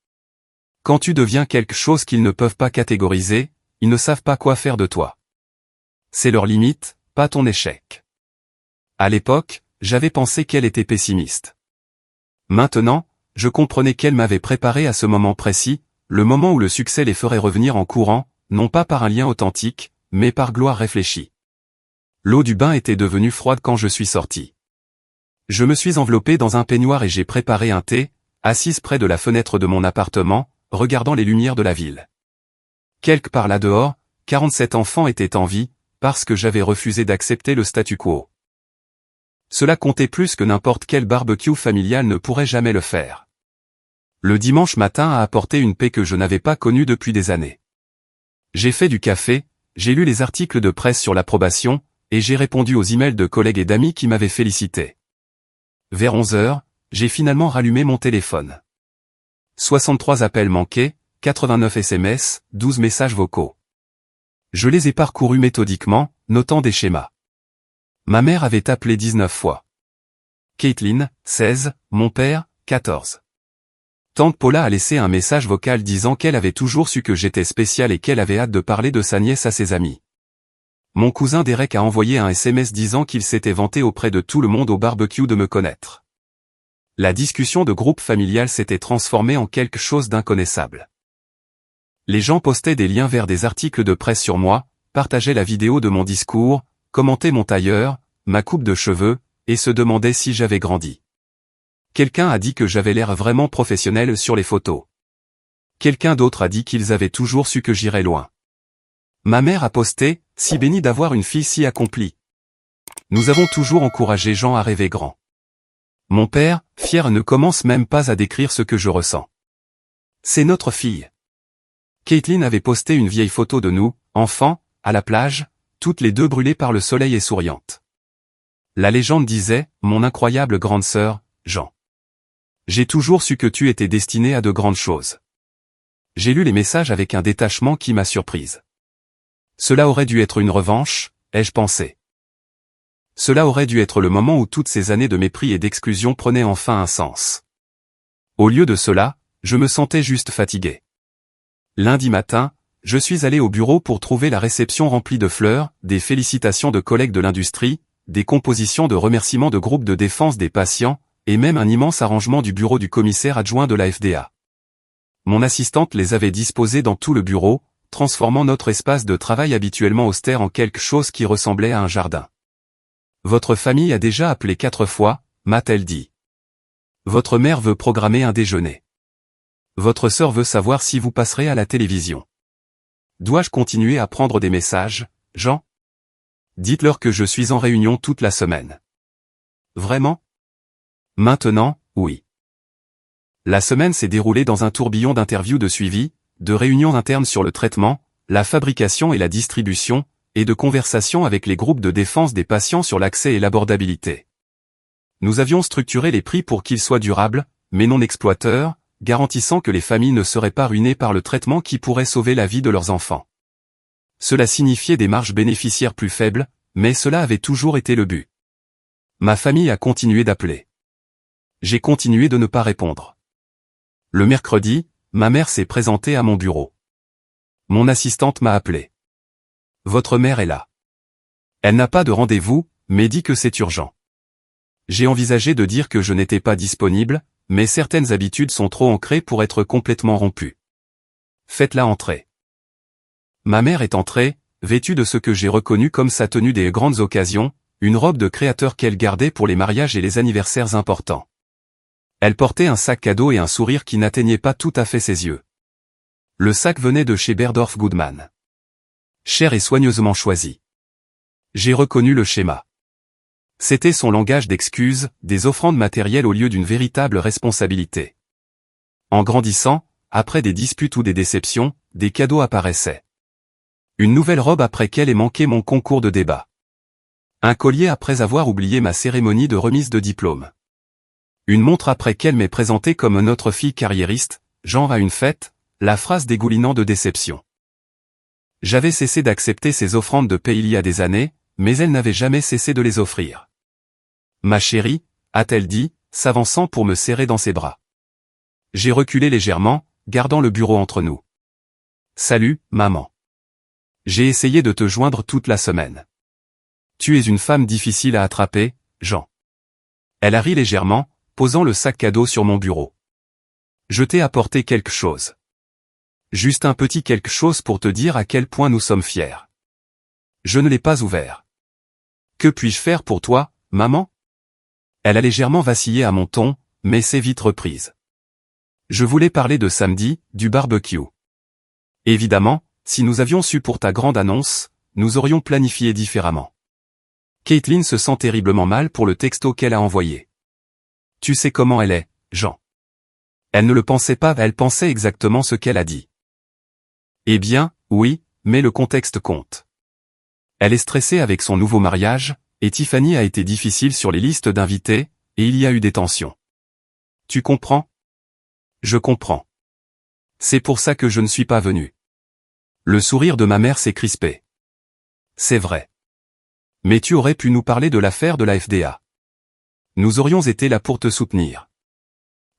Quand tu deviens quelque chose qu'ils ne peuvent pas catégoriser, ils ne savent pas quoi faire de toi. C'est leur limite, pas ton échec. À l'époque, j'avais pensé qu'elle était pessimiste. Maintenant, je comprenais qu'elle m'avait préparé à ce moment précis, le moment où le succès les ferait revenir en courant, non pas par un lien authentique, mais par gloire réfléchie. L'eau du bain était devenue froide quand je suis sorti. Je me suis enveloppé dans un peignoir et j'ai préparé un thé, assise près de la fenêtre de mon appartement, regardant les lumières de la ville. Quelque part là dehors, 47 enfants étaient en vie, parce que j'avais refusé d'accepter le statu quo. Cela comptait plus que n'importe quel barbecue familial ne pourrait jamais le faire. Le dimanche matin a apporté une paix que je n'avais pas connue depuis des années. J'ai fait du café, j'ai lu les articles de presse sur l'approbation, et j'ai répondu aux emails de collègues et d'amis qui m'avaient félicité. Vers 11h, j'ai finalement rallumé mon téléphone. 63 appels manqués, 89 SMS, 12 messages vocaux. Je les ai parcourus méthodiquement, notant des schémas. Ma mère avait appelé 19 fois. Caitlin, 16, mon père, 14. Tante Paula a laissé un message vocal disant qu'elle avait toujours su que j'étais spécial et qu'elle avait hâte de parler de sa nièce à ses amis. Mon cousin Derek a envoyé un SMS disant qu'il s'était vanté auprès de tout le monde au barbecue de me connaître. La discussion de groupe familial s'était transformée en quelque chose d'inconnaissable. Les gens postaient des liens vers des articles de presse sur moi, partageaient la vidéo de mon discours, commentaient mon tailleur, ma coupe de cheveux, et se demandaient si j'avais grandi. Quelqu'un a dit que j'avais l'air vraiment professionnel sur les photos. Quelqu'un d'autre a dit qu'ils avaient toujours su que j'irais loin. Ma mère a posté, si bénie d'avoir une fille si accomplie. Nous avons toujours encouragé Jean à rêver grand. Mon père, fier, ne commence même pas à décrire ce que je ressens. C'est notre fille. Caitlin avait posté une vieille photo de nous, enfants, à la plage, toutes les deux brûlées par le soleil et souriantes. La légende disait, mon incroyable grande sœur, Jean. J'ai toujours su que tu étais destiné à de grandes choses. J'ai lu les messages avec un détachement qui m'a surprise. Cela aurait dû être une revanche, ai-je pensé. Cela aurait dû être le moment où toutes ces années de mépris et d'exclusion prenaient enfin un sens. Au lieu de cela, je me sentais juste fatigué. Lundi matin, je suis allé au bureau pour trouver la réception remplie de fleurs, des félicitations de collègues de l'industrie, des compositions de remerciements de groupes de défense des patients, et même un immense arrangement du bureau du commissaire adjoint de la FDA. Mon assistante les avait disposés dans tout le bureau, transformant notre espace de travail habituellement austère en quelque chose qui ressemblait à un jardin. Votre famille a déjà appelé 4 fois, m'a-t-elle dit. Votre mère veut programmer un déjeuner. Votre sœur veut savoir si vous passerez à la télévision. Dois-je continuer à prendre des messages, Jean? Dites-leur que je suis en réunion toute la semaine. Vraiment? Maintenant, oui. La semaine s'est déroulée dans un tourbillon d'interviews de suivi, de réunions internes sur le traitement, la fabrication et la distribution, et de conversations avec les groupes de défense des patients sur l'accès et l'abordabilité. Nous avions structuré les prix pour qu'ils soient durables, mais non exploiteurs, garantissant que les familles ne seraient pas ruinées par le traitement qui pourrait sauver la vie de leurs enfants. Cela signifiait des marges bénéficiaires plus faibles, mais cela avait toujours été le but. Ma famille a continué d'appeler. J'ai continué de ne pas répondre. Le mercredi, ma mère s'est présentée à mon bureau. Mon assistante m'a appelé. Votre mère est là. Elle n'a pas de rendez-vous, mais dit que c'est urgent. J'ai envisagé de dire que je n'étais pas disponible, mais certaines habitudes sont trop ancrées pour être complètement rompues. Faites-la entrer. Ma mère est entrée, vêtue de ce que j'ai reconnu comme sa tenue des grandes occasions, une robe de créateur qu'elle gardait pour les mariages et les anniversaires importants. Elle portait un sac cadeau et un sourire qui n'atteignait pas tout à fait ses yeux. Le sac venait de chez Berdorf Goodman. Cher et soigneusement choisi. J'ai reconnu le schéma. C'était son langage d'excuses, des offrandes matérielles au lieu d'une véritable responsabilité. En grandissant, après des disputes ou des déceptions, des cadeaux apparaissaient. Une nouvelle robe après qu'elle ait manqué mon concours de débat. Un collier après avoir oublié ma cérémonie de remise de diplôme. Une montre après qu'elle m'ait présenté comme notre fille carriériste, genre à une fête, la phrase dégoulinant de déception. J'avais cessé d'accepter ces offrandes de paix il y a des années, mais elle n'avait jamais cessé de les offrir. Ma chérie, a-t-elle dit, s'avançant pour me serrer dans ses bras. J'ai reculé légèrement, gardant le bureau entre nous. Salut, maman. J'ai essayé de te joindre toute la semaine. Tu es une femme difficile à attraper, Jean. Elle a ri légèrement, posant le sac cadeau sur mon bureau. Je t'ai apporté quelque chose. Juste un petit quelque chose pour te dire à quel point nous sommes fiers. Je ne l'ai pas ouvert. Que puis-je faire pour toi, maman? Elle a légèrement vacillé à mon ton, mais s'est vite reprise. Je voulais parler de samedi, du barbecue. Évidemment, si nous avions su pour ta grande annonce, nous aurions planifié différemment. Caitlin se sent terriblement mal pour le texto qu'elle a envoyé. Tu sais comment elle est, Jean. Elle ne le pensait pas, elle pensait exactement ce qu'elle a dit. Eh bien, oui, mais le contexte compte. Elle est stressée avec son nouveau mariage, et Tiffany a été difficile sur les listes d'invités, et il y a eu des tensions. Tu comprends? Je comprends. C'est pour ça que je ne suis pas venu. Le sourire de ma mère s'est crispé. C'est vrai. Mais tu aurais pu nous parler de l'affaire de la FDA. Nous aurions été là pour te soutenir.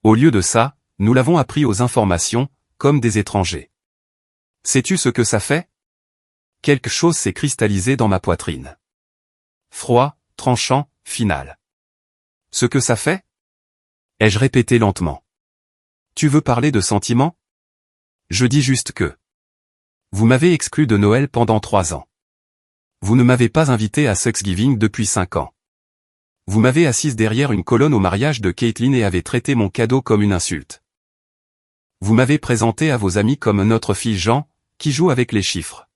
Au lieu de ça, nous l'avons appris aux informations, comme des étrangers. Sais-tu ce que ça fait? Quelque chose s'est cristallisé dans ma poitrine. Froid, tranchant, final. Ce que ça fait? Ai-je répété lentement. Tu veux parler de sentiments? Je dis juste que. Vous m'avez exclu de Noël pendant 3 ans. Vous ne m'avez pas invité à Thanksgiving depuis 5 ans. Vous m'avez assise derrière une colonne au mariage de Caitlin et avez traité mon cadeau comme une insulte. Vous m'avez présenté à vos amis comme notre fille Jean, qui joue avec les chiffres.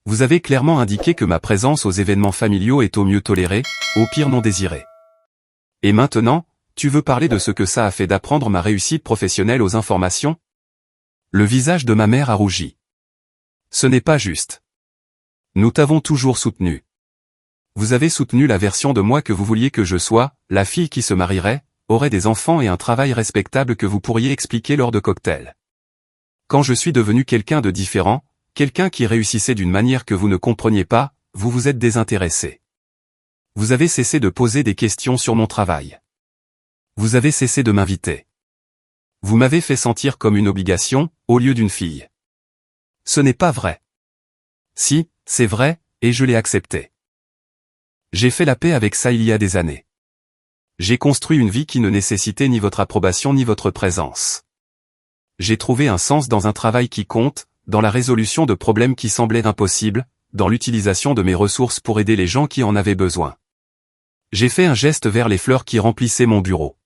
Vous avez clairement indiqué que ma présence aux événements familiaux est au mieux tolérée, au pire non désirée. Et maintenant, tu veux parler de ce que ça a fait d'apprendre ma réussite professionnelle aux informations? Le visage de ma mère a rougi. Ce n'est pas juste. Nous t'avons toujours soutenu. Vous avez soutenu la version de moi que vous vouliez que je sois, la fille qui se marierait, aurait des enfants et un travail respectable que vous pourriez expliquer lors de cocktails. Quand je suis devenu quelqu'un de différent, quelqu'un qui réussissait d'une manière que vous ne compreniez pas, vous vous êtes désintéressé. Vous avez cessé de poser des questions sur mon travail. Vous avez cessé de m'inviter. Vous m'avez fait sentir comme une obligation, au lieu d'une fille. Ce n'est pas vrai. Si, c'est vrai, et je l'ai accepté. J'ai fait la paix avec ça il y a des années. J'ai construit une vie qui ne nécessitait ni votre approbation ni votre présence. J'ai trouvé un sens dans un travail qui compte, dans la résolution de problèmes qui semblaient impossibles, dans l'utilisation de mes ressources pour aider les gens qui en avaient besoin. J'ai fait un geste vers les fleurs qui remplissaient mon bureau.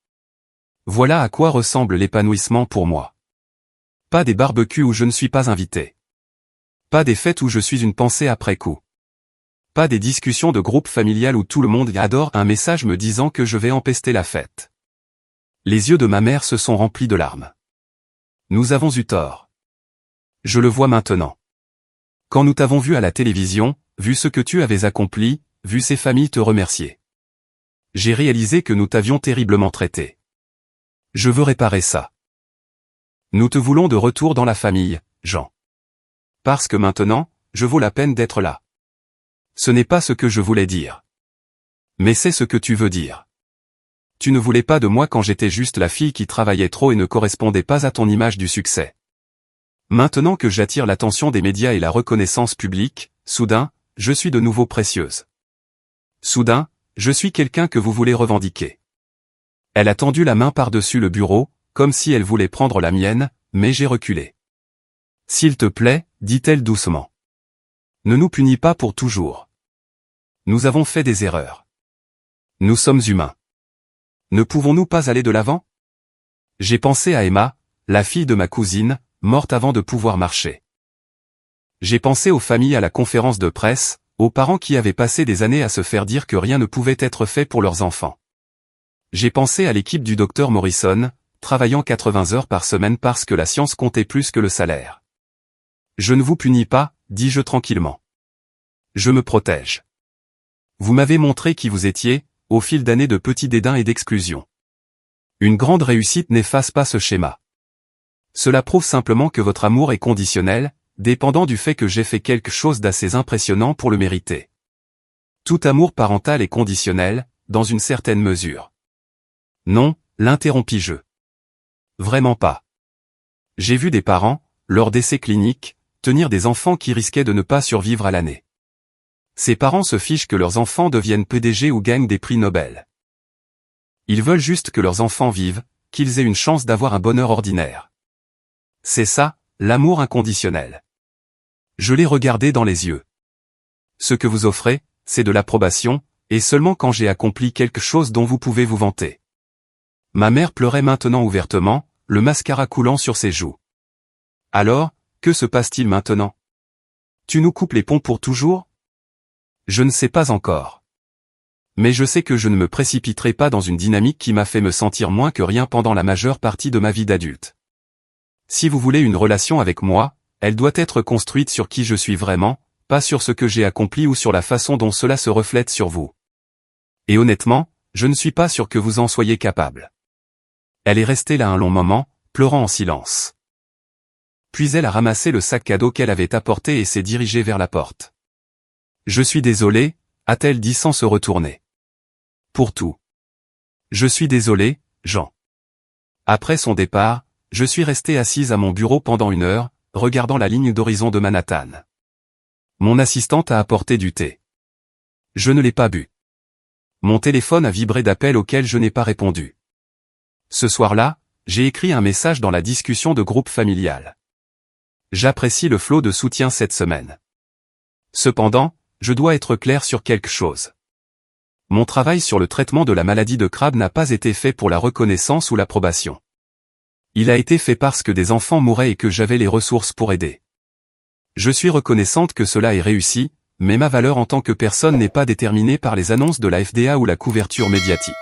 Voilà à quoi ressemble l'épanouissement pour moi. Pas des barbecues où je ne suis pas invité. Pas des fêtes où je suis une pensée après coup. Pas des discussions de groupe familial où tout le monde adore un message me disant que je vais empester la fête. Les yeux de ma mère se sont remplis de larmes. Nous avons eu tort. Je le vois maintenant. Quand nous t'avons vu à la télévision, vu ce que tu avais accompli, vu ces familles te remercier. J'ai réalisé que nous t'avions terriblement traité. Je veux réparer ça. Nous te voulons de retour dans la famille, Jean. Parce que maintenant, je vaux la peine d'être là. Ce n'est pas ce que je voulais dire. Mais c'est ce que tu veux dire. Tu ne voulais pas de moi quand j'étais juste la fille qui travaillait trop et ne correspondait pas à ton image du succès. Maintenant que j'attire l'attention des médias et la reconnaissance publique, soudain, je suis de nouveau précieuse. Soudain, je suis quelqu'un que vous voulez revendiquer. Elle a tendu la main par-dessus le bureau, comme si elle voulait prendre la mienne, mais j'ai reculé. S'il te plaît, dit-elle doucement. Ne nous punis pas pour toujours. Nous avons fait des erreurs. Nous sommes humains. Ne pouvons-nous pas aller de l'avant? J'ai pensé à Emma, la fille de ma cousine, morte avant de pouvoir marcher. J'ai pensé aux familles à la conférence de presse, aux parents qui avaient passé des années à se faire dire que rien ne pouvait être fait pour leurs enfants. J'ai pensé à l'équipe du docteur Morrison, travaillant 80 heures par semaine parce que la science comptait plus que le salaire. Je ne vous punis pas, dis-je tranquillement. Je me protège. Vous m'avez montré qui vous étiez, au fil d'années de petits dédains et d'exclusion. Une grande réussite n'efface pas ce schéma. Cela prouve simplement que votre amour est conditionnel, dépendant du fait que j'ai fait quelque chose d'assez impressionnant pour le mériter. Tout amour parental est conditionnel, dans une certaine mesure. Non, l'interrompis-je. Vraiment pas. J'ai vu des parents, lors d'essais cliniques, tenir des enfants qui risquaient de ne pas survivre à l'année. Ces parents se fichent que leurs enfants deviennent PDG ou gagnent des prix Nobel. Ils veulent juste que leurs enfants vivent, qu'ils aient une chance d'avoir un bonheur ordinaire. C'est ça, l'amour inconditionnel. Je l'ai regardé dans les yeux. Ce que vous offrez, c'est de l'approbation, et seulement quand j'ai accompli quelque chose dont vous pouvez vous vanter. Ma mère pleurait maintenant ouvertement, le mascara coulant sur ses joues. Alors, que se passe-t-il maintenant? Tu nous coupes les ponts pour toujours? Je ne sais pas encore. Mais je sais que je ne me précipiterai pas dans une dynamique qui m'a fait me sentir moins que rien pendant la majeure partie de ma vie d'adulte. Si vous voulez une relation avec moi, elle doit être construite sur qui je suis vraiment, pas sur ce que j'ai accompli ou sur la façon dont cela se reflète sur vous. Et honnêtement, je ne suis pas sûr que vous en soyez capable. Elle est restée là un long moment, pleurant en silence. Puis elle a ramassé le sac cadeau qu'elle avait apporté et s'est dirigée vers la porte. Je suis désolée, a-t-elle dit sans se retourner. Pour tout. Je suis désolé, Jean. Après son départ, je suis restée assise à mon bureau pendant 1 heure, regardant la ligne d'horizon de Manhattan. Mon assistante a apporté du thé. Je ne l'ai pas bu. Mon téléphone a vibré d'appels auxquels je n'ai pas répondu. Ce soir-là, j'ai écrit un message dans la discussion de groupe familial. J'apprécie le flot de soutien cette semaine. Cependant, je dois être clair sur quelque chose. Mon travail sur le traitement de la maladie de Crabbe n'a pas été fait pour la reconnaissance ou l'approbation. Il a été fait parce que des enfants mouraient et que j'avais les ressources pour aider. Je suis reconnaissante que cela ait réussi, mais ma valeur en tant que personne n'est pas déterminée par les annonces de la FDA ou la couverture médiatique.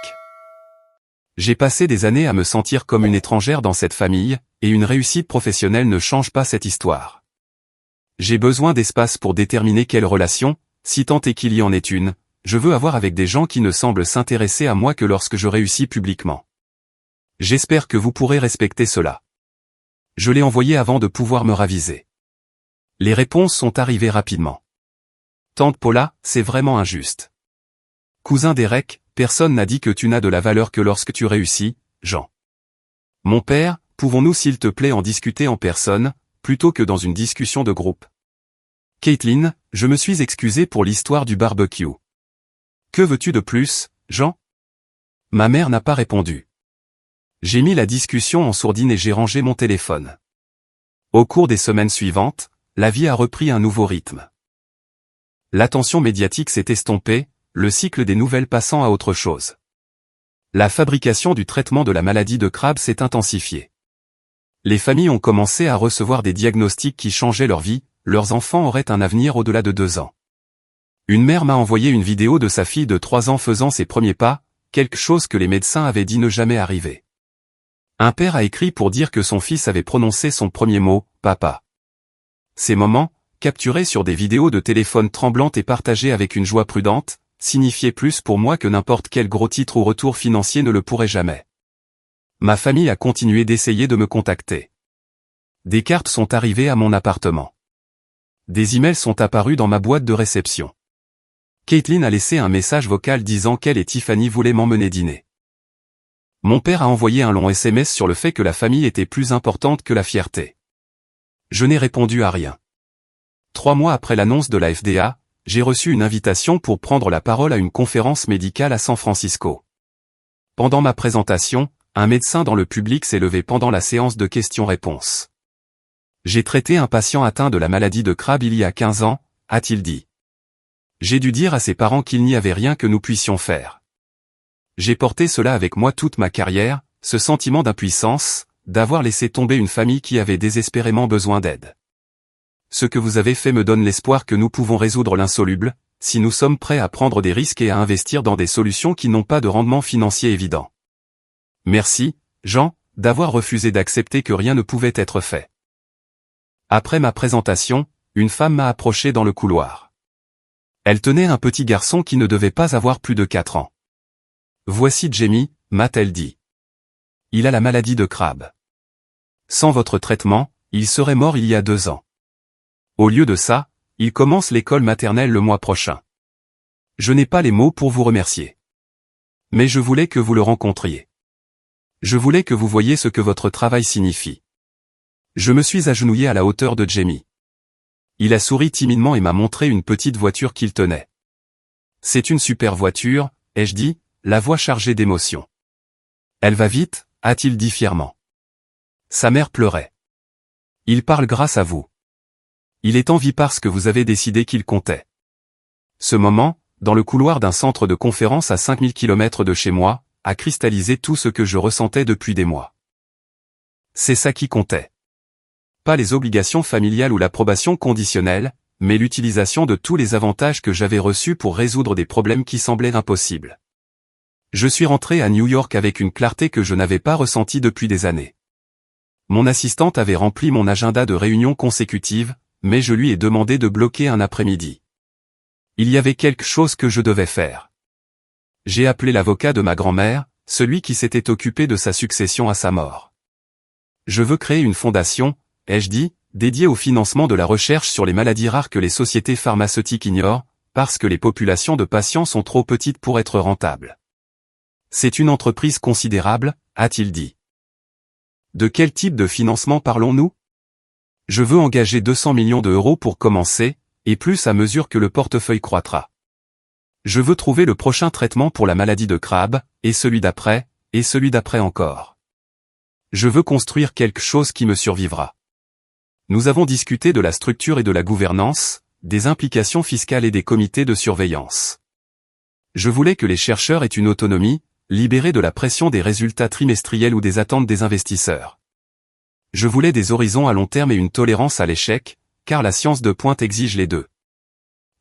J'ai passé des années à me sentir comme une étrangère dans cette famille, et une réussite professionnelle ne change pas cette histoire. J'ai besoin d'espace pour déterminer quelle relation, si tant est qu'il y en ait une, je veux avoir avec des gens qui ne semblent s'intéresser à moi que lorsque je réussis publiquement. J'espère que vous pourrez respecter cela. Je l'ai envoyé avant de pouvoir me raviser. Les réponses sont arrivées rapidement. Tante Paula, c'est vraiment injuste. Cousin Derek, personne n'a dit que tu n'as de la valeur que lorsque tu réussis, Jean. Mon père, pouvons-nous s'il te plaît en discuter en personne, plutôt que dans une discussion de groupe? Caitlin, je me suis excusée pour l'histoire du barbecue. Que veux-tu de plus, Jean? Ma mère n'a pas répondu. J'ai mis la discussion en sourdine et j'ai rangé mon téléphone. Au cours des semaines suivantes, la vie a repris un nouveau rythme. L'attention médiatique s'est estompée, le cycle des nouvelles passant à autre chose. La fabrication du traitement de la maladie de Crabbe s'est intensifiée. Les familles ont commencé à recevoir des diagnostics qui changeaient leur vie, leurs enfants auraient un avenir au-delà de 2 ans. Une mère m'a envoyé une vidéo de sa fille de 3 ans faisant ses premiers pas, quelque chose que les médecins avaient dit ne jamais arriver. Un père a écrit pour dire que son fils avait prononcé son premier mot, papa. Ces moments, capturés sur des vidéos de téléphone tremblantes et partagés avec une joie prudente, signifiaient plus pour moi que n'importe quel gros titre ou retour financier ne le pourrait jamais. Ma famille a continué d'essayer de me contacter. Des cartes sont arrivées à mon appartement. Des emails sont apparus dans ma boîte de réception. Caitlin a laissé un message vocal disant qu'elle et Tiffany voulaient m'emmener dîner. Mon père a envoyé un long SMS sur le fait que la famille était plus importante que la fierté. Je n'ai répondu à rien. 3 mois après l'annonce de la FDA, j'ai reçu une invitation pour prendre la parole à une conférence médicale à San Francisco. Pendant ma présentation, un médecin dans le public s'est levé pendant la séance de questions-réponses. J'ai traité un patient atteint de la maladie de Crabbe il y a 15 ans, a-t-il dit. J'ai dû dire à ses parents qu'il n'y avait rien que nous puissions faire. J'ai porté cela avec moi toute ma carrière, ce sentiment d'impuissance, d'avoir laissé tomber une famille qui avait désespérément besoin d'aide. Ce que vous avez fait me donne l'espoir que nous pouvons résoudre l'insoluble, si nous sommes prêts à prendre des risques et à investir dans des solutions qui n'ont pas de rendement financier évident. Merci, Jean, d'avoir refusé d'accepter que rien ne pouvait être fait. Après ma présentation, une femme m'a approché dans le couloir. Elle tenait un petit garçon qui ne devait pas avoir plus de 4 ans. Voici Jamie, m'a-t-elle dit. Il a la maladie de Crabbe. Sans votre traitement, il serait mort il y a 2 ans. Au lieu de ça, il commence l'école maternelle le mois prochain. Je n'ai pas les mots pour vous remercier. Mais je voulais que vous le rencontriez. Je voulais que vous voyiez ce que votre travail signifie. Je me suis agenouillé à la hauteur de Jamie. Il a souri timidement et m'a montré une petite voiture qu'il tenait. C'est une super voiture, ai-je dit, la voix chargée d'émotion. Elle va vite, a-t-il dit fièrement. Sa mère pleurait. Il parle grâce à vous. Il est en vie parce que vous avez décidé qu'il comptait. Ce moment, dans le couloir d'un centre de conférence à 5000 km de chez moi, a cristallisé tout ce que je ressentais depuis des mois. C'est ça qui comptait. Pas les obligations familiales ou l'approbation conditionnelle, mais l'utilisation de tous les avantages que j'avais reçus pour résoudre des problèmes qui semblaient impossibles. Je suis rentré à New York avec une clarté que je n'avais pas ressentie depuis des années. Mon assistante avait rempli mon agenda de réunions consécutives, mais je lui ai demandé de bloquer un après-midi. Il y avait quelque chose que je devais faire. J'ai appelé l'avocat de ma grand-mère, celui qui s'était occupé de sa succession à sa mort. Je veux créer une fondation, ai-je dit, dédiée au financement de la recherche sur les maladies rares que les sociétés pharmaceutiques ignorent, parce que les populations de patients sont trop petites pour être rentables. C'est une entreprise considérable, a-t-il dit. De quel type de financement parlons-nous? Je veux engager 200 millions d'euros pour commencer, et plus à mesure que le portefeuille croîtra. Je veux trouver le prochain traitement pour la maladie de Crabbe, et celui d'après encore. Je veux construire quelque chose qui me survivra. Nous avons discuté de la structure et de la gouvernance, des implications fiscales et des comités de surveillance. Je voulais que les chercheurs aient une autonomie, libérés de la pression des résultats trimestriels ou des attentes des investisseurs. Je voulais des horizons à long terme et une tolérance à l'échec, car la science de pointe exige les deux.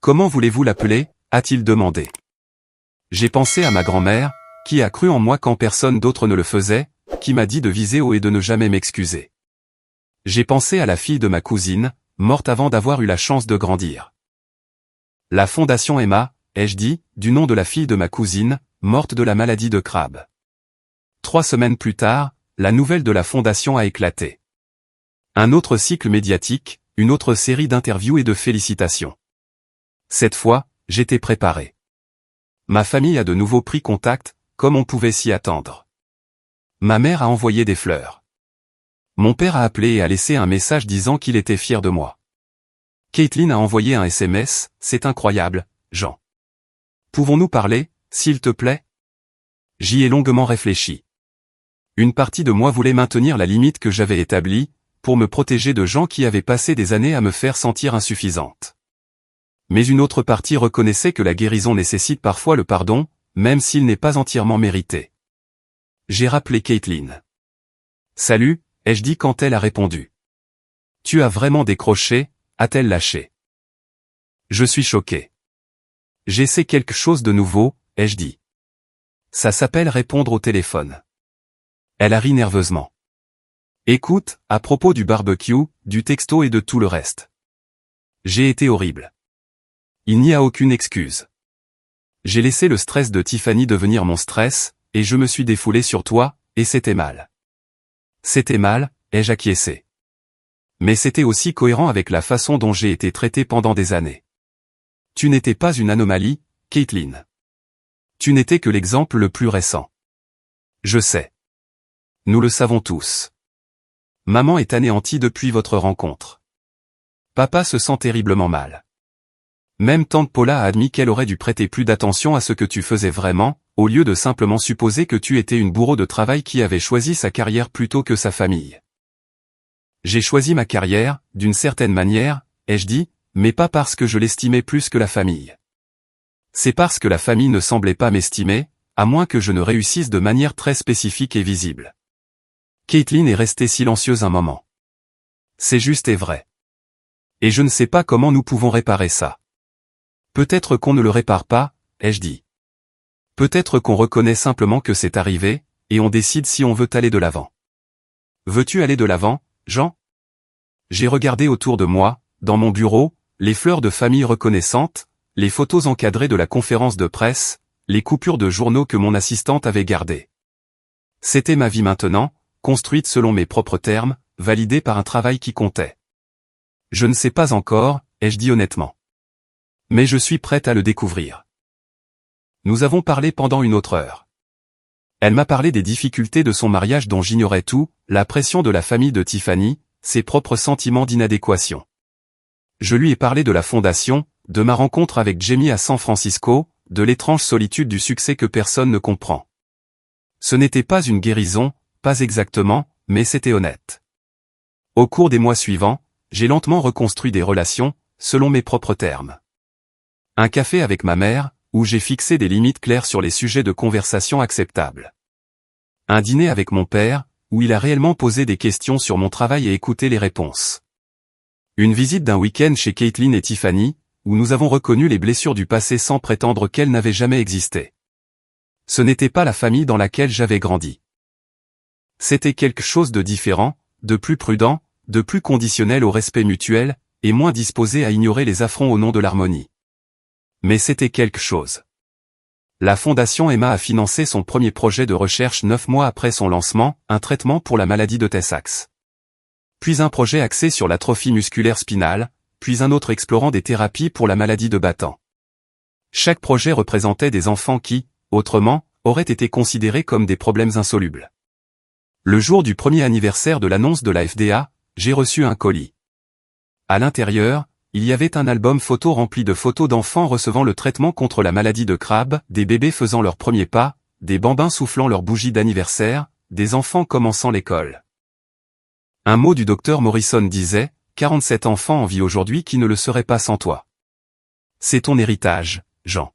Comment voulez-vous l'appeler, a-t-il demandé. J'ai pensé à ma grand-mère, qui a cru en moi quand personne d'autre ne le faisait, qui m'a dit de viser haut et de ne jamais m'excuser. J'ai pensé à la fille de ma cousine, morte avant d'avoir eu la chance de grandir. La fondation Emma, ai-je dit, du nom de la fille de ma cousine, morte de la maladie de Crabbe. 3 semaines plus tard, la nouvelle de la fondation a éclaté. Un autre cycle médiatique, une autre série d'interviews et de félicitations. Cette fois, j'étais préparé. Ma famille a de nouveau pris contact, comme on pouvait s'y attendre. Ma mère a envoyé des fleurs. Mon père a appelé et a laissé un message disant qu'il était fier de moi. Caitlin a envoyé un SMS, c'est incroyable, Jean. Pouvons-nous parler, s'il te plaît? J'y ai longuement réfléchi. Une partie de moi voulait maintenir la limite que j'avais établie, pour me protéger de gens qui avaient passé des années à me faire sentir insuffisante. Mais une autre partie reconnaissait que la guérison nécessite parfois le pardon, même s'il n'est pas entièrement mérité. J'ai rappelé Caitlin. Salut, ai-je dit quand elle a répondu. Tu as vraiment décroché, a-t-elle lâché. Je suis choqué. J'essaie quelque chose de nouveau, ai-je dit. Ça s'appelle répondre au téléphone. Elle a ri nerveusement. Écoute, à propos du barbecue, du texto et de tout le reste. J'ai été horrible. Il n'y a aucune excuse. J'ai laissé le stress de Tiffany devenir mon stress, et je me suis défoulé sur toi, et c'était mal. C'était mal, ai-je acquiescé. Mais c'était aussi cohérent avec la façon dont j'ai été traité pendant des années. Tu n'étais pas une anomalie, Caitlin. Tu n'étais que l'exemple le plus récent. Je sais. Nous le savons tous. Maman est anéantie depuis votre rencontre. Papa se sent terriblement mal. Même tante Paula a admis qu'elle aurait dû prêter plus d'attention à ce que tu faisais vraiment, au lieu de simplement supposer que tu étais une bourreau de travail qui avait choisi sa carrière plutôt que sa famille. J'ai choisi ma carrière, d'une certaine manière, ai-je dit, mais pas parce que je l'estimais plus que la famille. C'est parce que la famille ne semblait pas m'estimer, à moins que je ne réussisse de manière très spécifique et visible. Caitlin est restée silencieuse un moment. C'est juste et vrai. Et je ne sais pas comment nous pouvons réparer ça. Peut-être qu'on ne le répare pas, ai-je dit. Peut-être qu'on reconnaît simplement que c'est arrivé, et on décide si on veut aller de l'avant. Veux-tu aller de l'avant, Jean? J'ai regardé autour de moi, dans mon bureau, les fleurs de famille reconnaissantes, les photos encadrées de la conférence de presse, les coupures de journaux que mon assistante avait gardées. C'était ma vie maintenant, construite selon mes propres termes, validée par un travail qui comptait. Je ne sais pas encore, ai-je dit honnêtement. Mais je suis prête à le découvrir. Nous avons parlé pendant une autre heure. Elle m'a parlé des difficultés de son mariage dont j'ignorais tout, la pression de la famille de Tiffany, ses propres sentiments d'inadéquation. Je lui ai parlé de la fondation, de ma rencontre avec Jamie à San Francisco, de l'étrange solitude du succès que personne ne comprend. Ce n'était pas une guérison, pas exactement, mais c'était honnête. Au cours des mois suivants, j'ai lentement reconstruit des relations, selon mes propres termes. Un café avec ma mère, où j'ai fixé des limites claires sur les sujets de conversation acceptables. Un dîner avec mon père, où il a réellement posé des questions sur mon travail et écouté les réponses. Une visite d'un week-end chez Caitlin et Tiffany, où nous avons reconnu les blessures du passé sans prétendre qu'elles n'avaient jamais existé. Ce n'était pas la famille dans laquelle j'avais grandi. C'était quelque chose de différent, de plus prudent, de plus conditionnel au respect mutuel, et moins disposé à ignorer les affronts au nom de l'harmonie. Mais c'était quelque chose. La Fondation Emma a financé son premier projet de recherche 9 mois après son lancement, un traitement pour la maladie de Tay-Sachs. Puis un projet axé sur l'atrophie musculaire spinale, puis un autre explorant des thérapies pour la maladie de Batten. Chaque projet représentait des enfants qui, autrement, auraient été considérés comme des problèmes insolubles. Le jour du premier anniversaire de l'annonce de la FDA, j'ai reçu un colis. À l'intérieur, il y avait un album photo rempli de photos d'enfants recevant le traitement contre la maladie de Crabbe, des bébés faisant leurs premiers pas, des bambins soufflant leur bougie d'anniversaire, des enfants commençant l'école. Un mot du docteur Morrison disait, 47 enfants en vie aujourd'hui qui ne le seraient pas sans toi. C'est ton héritage, Jean.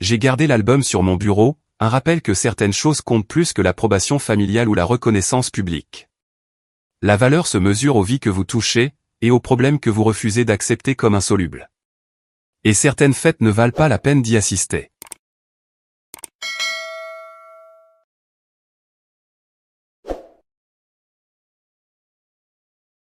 J'ai gardé l'album sur mon bureau, un rappel que certaines choses comptent plus que l'approbation familiale ou la reconnaissance publique. La valeur se mesure aux vies que vous touchez, et aux problèmes que vous refusez d'accepter comme insolubles. Et certaines fêtes ne valent pas la peine d'y assister.